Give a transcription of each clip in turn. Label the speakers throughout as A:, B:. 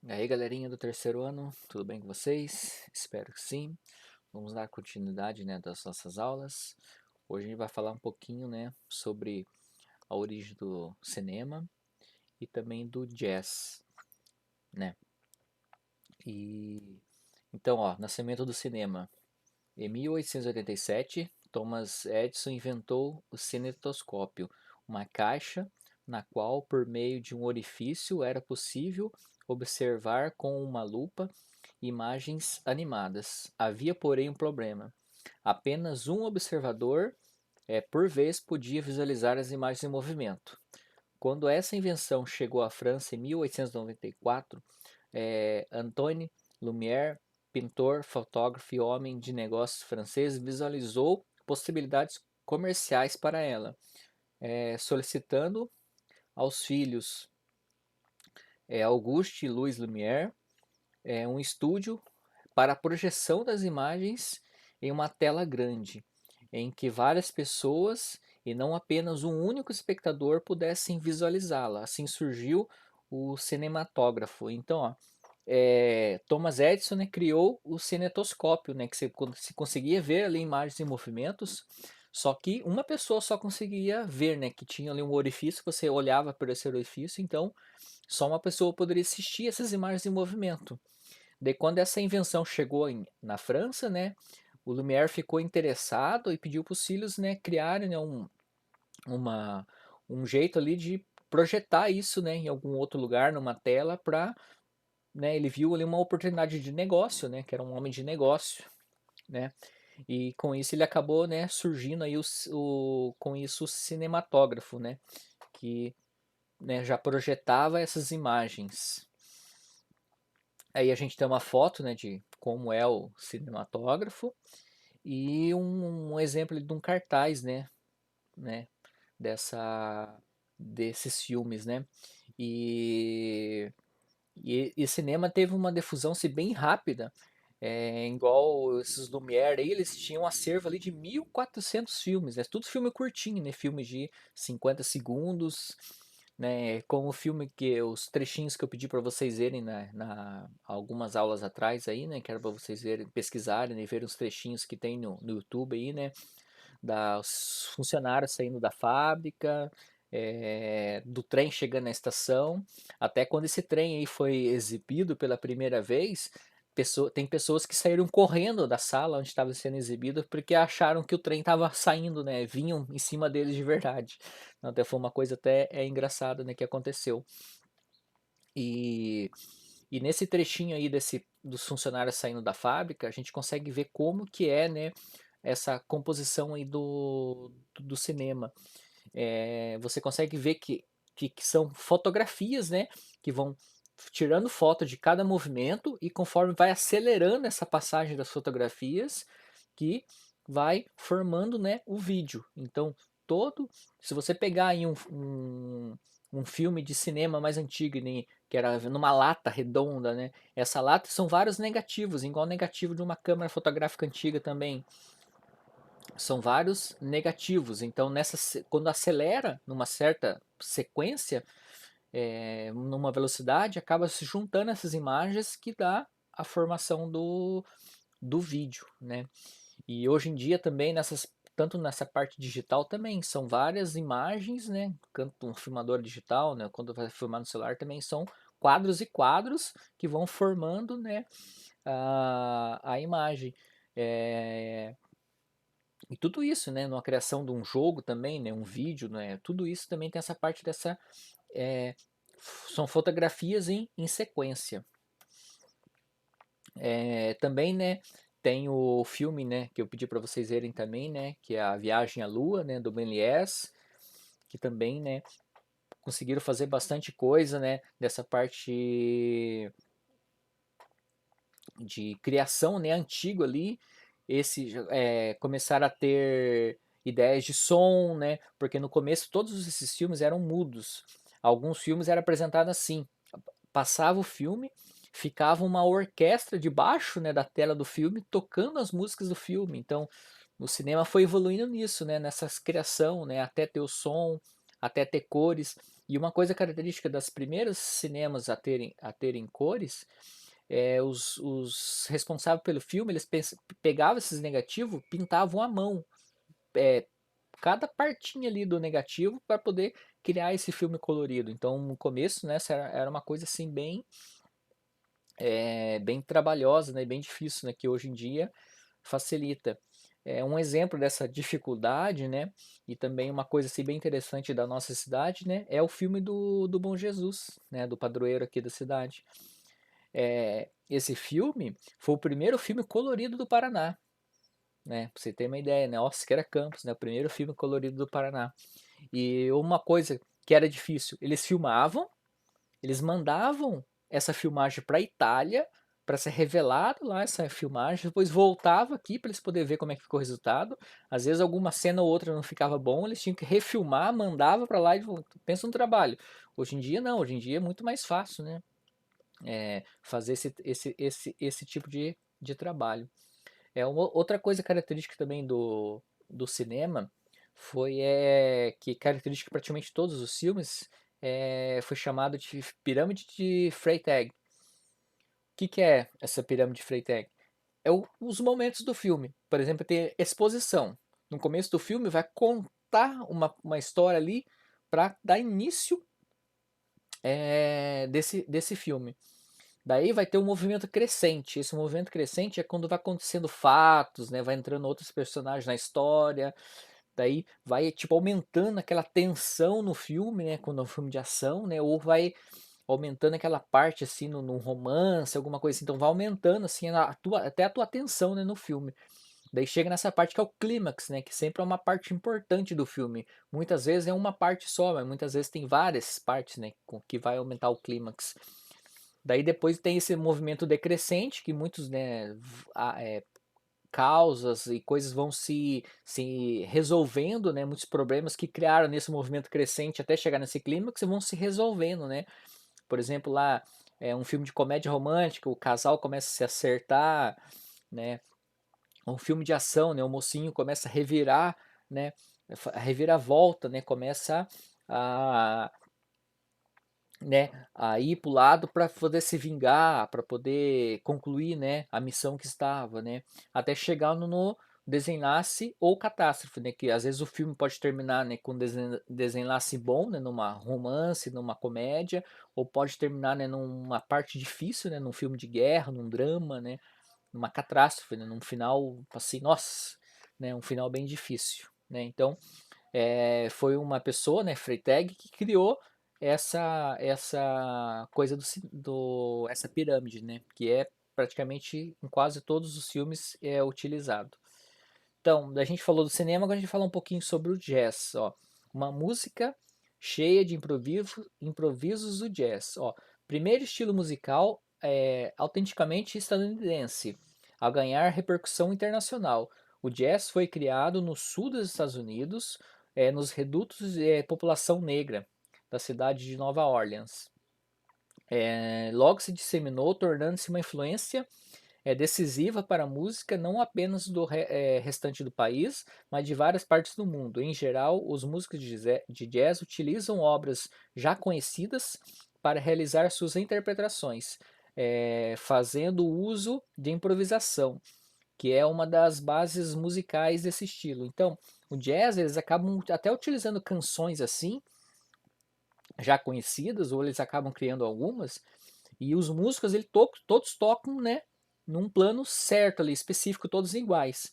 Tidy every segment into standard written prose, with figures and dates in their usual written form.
A: E aí, galerinha do terceiro ano, tudo bem com vocês? Espero que sim. Vamos dar continuidade, né, das nossas aulas. Hoje a gente vai falar um pouquinho, né, sobre a origem do cinema e também do jazz, né? E então, ó, nascimento do cinema. Em 1887, Thomas Edison inventou o cinetoscópio, uma caixa na qual, por meio de um orifício, era possível observar com uma lupa imagens animadas. Havia, porém, um problema. Apenas um observador por vez podia visualizar as imagens em movimento. Quando essa invenção chegou à França em 1894, Antoine Lumière, pintor, fotógrafo e homem de negócios francês, visualizou possibilidades comerciais para ela, solicitando aos filhos Auguste e Louis Lumière um estúdio para a projeção das imagens em uma tela grande, em que várias pessoas e não apenas um único espectador pudessem visualizá-la. Assim surgiu o cinematógrafo. Então, ó, Thomas Edison, né, criou o cinetoscópio, né, que se conseguia ver ali imagens em movimentos, só que uma pessoa só conseguia ver, né, que tinha ali um orifício, você olhava por esse orifício, então só uma pessoa poderia assistir essas imagens em movimento. Daí quando essa invenção chegou na França, né, o Lumière ficou interessado e pediu para os filhos, né, criarem, né, uma, um jeito ali de projetar isso, né, em algum outro lugar, numa tela, para, né, ele viu ali uma oportunidade de negócio, né, que era um homem de negócio, né, e com isso ele acabou, né, surgindo aí com isso o cinematógrafo, né, que, né, já projetava essas imagens. Aí a gente tem uma foto, né, de como é o cinematógrafo e um exemplo de um cartaz, né, dessa desses filmes, né? E, e cinema teve uma difusão se bem rápida, igual esses Lumière aí, eles tinham um acervo ali de 1.400 filmes, né? Tudo filme curtinho, né? Filmes de 50 segundos, né? Como o filme que os trechinhos que eu pedi para vocês verem algumas aulas atrás aí, né? Que era para vocês verem, pesquisarem e ver os trechinhos que tem no YouTube aí, né? Das funcionários saindo da fábrica, do trem chegando na estação, até quando esse trem aí foi exibido pela primeira vez, tem pessoas que saíram correndo da sala onde estava sendo exibido porque acharam que o trem estava saindo, né? Vinham em cima deles de verdade. Então, até foi uma coisa até engraçada, né, que aconteceu. E, e nesse trechinho aí dos funcionários saindo da fábrica, a gente consegue ver como que é, né, essa composição aí do cinema. Você consegue ver que são fotografias, né, que vão tirando foto de cada movimento e conforme vai acelerando essa passagem das fotografias, que vai formando, né, o vídeo. Então, se você pegar aí um filme de cinema mais antigo, né, que era numa lata redonda, né, essa lata são vários negativos, igual o negativo de uma câmera fotográfica antiga também são vários negativos. Então, quando acelera numa certa sequência, numa velocidade, acaba se juntando essas imagens que dá a formação do vídeo, né? E hoje em dia também tanto nessa parte digital também são várias imagens, né? Tanto um filmador digital, né? Quando vai filmar no celular também são quadros e quadros que vão formando, né? A imagem. É, e tudo isso, né, numa criação de um jogo também, né, um vídeo, né, tudo isso também tem essa parte é, são fotografias em sequência. Também, né, tem o filme, né, que eu pedi para vocês verem também, né, que é a Viagem à Lua, né, do Méliès, que também, né, conseguiram fazer bastante coisa, né, dessa parte de criação, né, antigo ali, começaram a ter ideias de som, né, porque no começo todos esses filmes eram mudos. Alguns filmes eram apresentados assim, passava o filme, ficava uma orquestra debaixo, né, da tela do filme tocando as músicas do filme. Então, o cinema foi evoluindo nisso, né, nessa criação, né, até ter o som, até ter cores. E uma coisa característica das primeiras cinemas a terem cores, os responsáveis pelo filme, eles pegavam esses negativos, pintavam à mão, é, cada partinha ali do negativo para poder criar esse filme colorido. Então, no começo, né, essa era uma coisa assim bem trabalhosa, né, bem difícil, né, que hoje em dia facilita. Um exemplo dessa dificuldade, né, e também uma coisa assim bem interessante da nossa cidade, né, é o filme do Bom Jesus, né, do padroeiro aqui da cidade. Esse filme foi o primeiro filme colorido do Paraná, né, pra você ter uma ideia, né, Oscar Campos, né, o primeiro filme colorido do Paraná. E uma coisa que era difícil, eles filmavam, eles mandavam essa filmagem para a Itália para ser revelado lá essa filmagem, depois voltava aqui para eles poderem ver como é que ficou o resultado. Às vezes alguma cena ou outra não ficava bom, eles tinham que refilmar, mandava para lá e pensa no trabalho. Hoje em dia não, hoje em dia é muito mais fácil, né? Fazer esse tipo de trabalho. Outra coisa característica também do cinema que característica praticamente todos os filmes foi chamado de pirâmide de Freytag. O que é essa pirâmide de Freytag? Os momentos do filme. Por exemplo, tem exposição. No começo do filme vai contar uma história ali para dar início desse filme. Daí vai ter um movimento crescente. Esse movimento crescente é quando vai acontecendo fatos, né? Vai entrando outros personagens na história. Daí vai tipo aumentando aquela tensão no filme, né? Quando é um filme de ação, né? Ou vai aumentando aquela parte assim no romance, alguma coisa assim. Então vai aumentando assim até a tua atenção, né, no filme. Daí chega nessa parte que é o clímax, né? Que sempre é uma parte importante do filme. Muitas vezes é uma parte só, mas muitas vezes tem várias partes, né? Que vai aumentar o clímax. Daí depois tem esse movimento decrescente, que muitos, né, causas e coisas vão se resolvendo, né, muitos problemas que criaram nesse movimento crescente até chegar nesse clímax vão se resolvendo, né. Por exemplo, lá é um filme de comédia romântica, o casal começa a se acertar, né. Um filme de ação, né, o mocinho começa a revirar, né, a reviravolta, né, começa a né, a ir para o lado para poder se vingar, para poder concluir, né, a missão que estava, né, até chegar no desenlace ou catástrofe, né, que às vezes o filme pode terminar, né, com desenlace bom, né, numa romance, numa comédia, ou pode terminar, né, numa parte difícil, né, num filme de guerra, num drama, né, numa catástrofe, né, num final assim, nossa, né, um final bem difícil, né, então foi uma pessoa, né, Freytag, que criou essa coisa essa pirâmide, né, que é praticamente em quase todos os filmes é utilizado. Então, a gente falou do cinema, agora a gente fala um pouquinho sobre o jazz, ó. Uma música cheia de improvisos do jazz, ó. Primeiro estilo musical autenticamente estadunidense, a ganhar repercussão internacional. O jazz foi criado no sul dos Estados Unidos, nos redutos de população negra da cidade de Nova Orleans. Logo se disseminou, tornando-se uma influência decisiva para a música não apenas do restante do país, mas de várias partes do mundo. Em geral, os músicos de jazz utilizam obras já conhecidas para realizar suas interpretações, fazendo uso de improvisação, que é uma das bases musicais desse estilo. Então, o jazz, eles acabam até utilizando canções assim, já conhecidas, ou eles acabam criando algumas, e os músicos todos tocam, né, num plano certo ali, específico, todos iguais.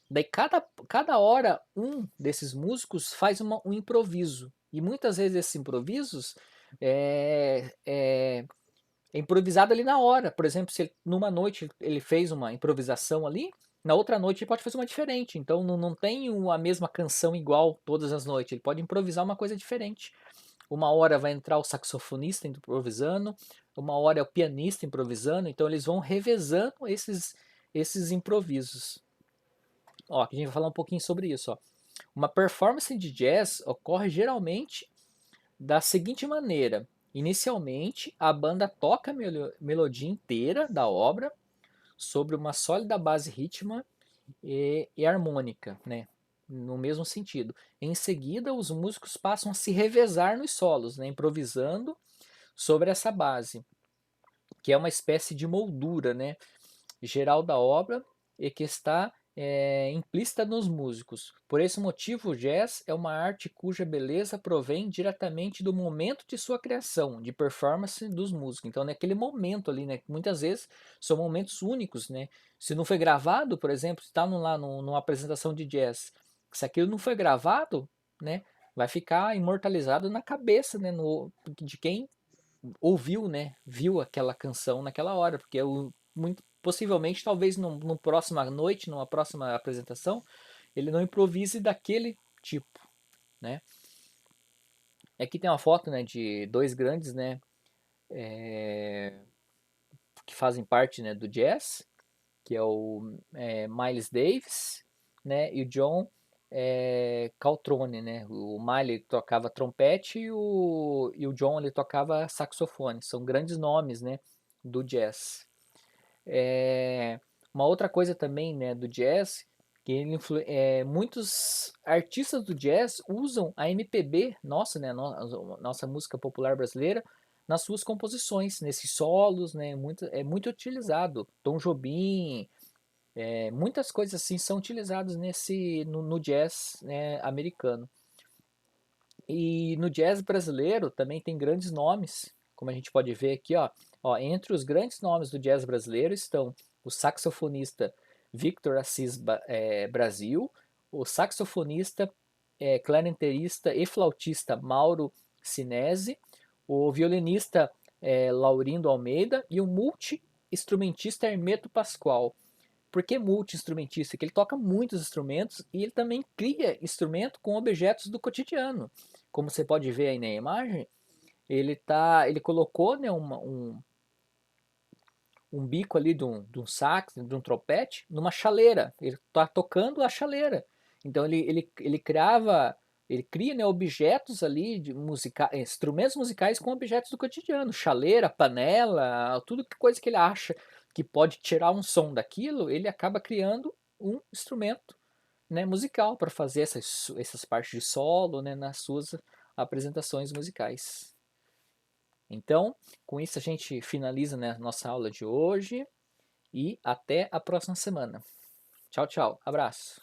A: Daí cada hora um desses músicos faz um improviso. E muitas vezes esses improvisos é improvisado ali na hora. Por exemplo, se numa noite ele fez uma improvisação ali, na outra noite ele pode fazer uma diferente. Então não tem a mesma canção igual todas as noites. Ele pode improvisar uma coisa diferente. Uma hora vai entrar o saxofonista improvisando, uma hora é o pianista improvisando, então eles vão revezando esses improvisos. Ó, aqui a gente vai falar um pouquinho sobre isso. Ó. Uma performance de jazz ocorre geralmente da seguinte maneira: inicialmente, a banda toca a melodia inteira da obra sobre uma sólida base rítmica e harmônica, né? no mesmo sentido. Em seguida, os músicos passam a se revezar nos solos, né, improvisando sobre essa base, que é uma espécie de moldura, né, geral da obra e que está implícita nos músicos. Por esse motivo, o jazz é uma arte cuja beleza provém diretamente do momento de sua criação, de performance dos músicos. Então, naquele momento ali, né, muitas vezes são momentos únicos, né? Se não foi gravado, por exemplo, está lá numa apresentação de jazz, se aquilo não foi gravado, né, vai ficar imortalizado na cabeça, né, de quem ouviu, né, viu aquela canção naquela hora, porque muito possivelmente, talvez numa próxima noite, numa próxima apresentação, ele não improvise daquele tipo, né. Aqui tem uma foto, né, de dois grandes, né, que fazem parte, né, do jazz, que é o Miles Davis, né, e o John Coltrane, né. O Miles tocava trompete e o John ele tocava saxofone. São grandes nomes, né, do jazz. É, uma outra coisa também, né, do jazz, que muitos artistas do jazz usam a MPB, nossa, né, nossa música popular brasileira, nas suas composições, nesses solos, né, é muito utilizado. Tom Jobim, muitas coisas assim são utilizadas no jazz, né, americano. E no jazz brasileiro também tem grandes nomes, como a gente pode ver aqui, ó, entre os grandes nomes do jazz brasileiro estão o saxofonista Victor Assis Brasil, o saxofonista, clarinetista e flautista Mauro Sinesi, o violinista Laurindo Almeida e o multi-instrumentista Hermeto Pascoal. Por que multi-instrumentista? Porque ele toca muitos instrumentos e ele também cria instrumento com objetos do cotidiano. Como você pode ver aí na imagem, ele colocou, né, um bico ali de um sax, de um trompete, numa chaleira. Ele está tocando a chaleira. Então ele cria, né, objetos ali instrumentos musicais com objetos do cotidiano, chaleira, panela, tudo coisa que ele acha que pode tirar um som daquilo, ele acaba criando um instrumento, né, musical para fazer essas partes de solo, né, nas suas apresentações musicais. Então, com isso a gente finaliza, né, nossa aula de hoje e até a próxima semana. Tchau, tchau. Abraço.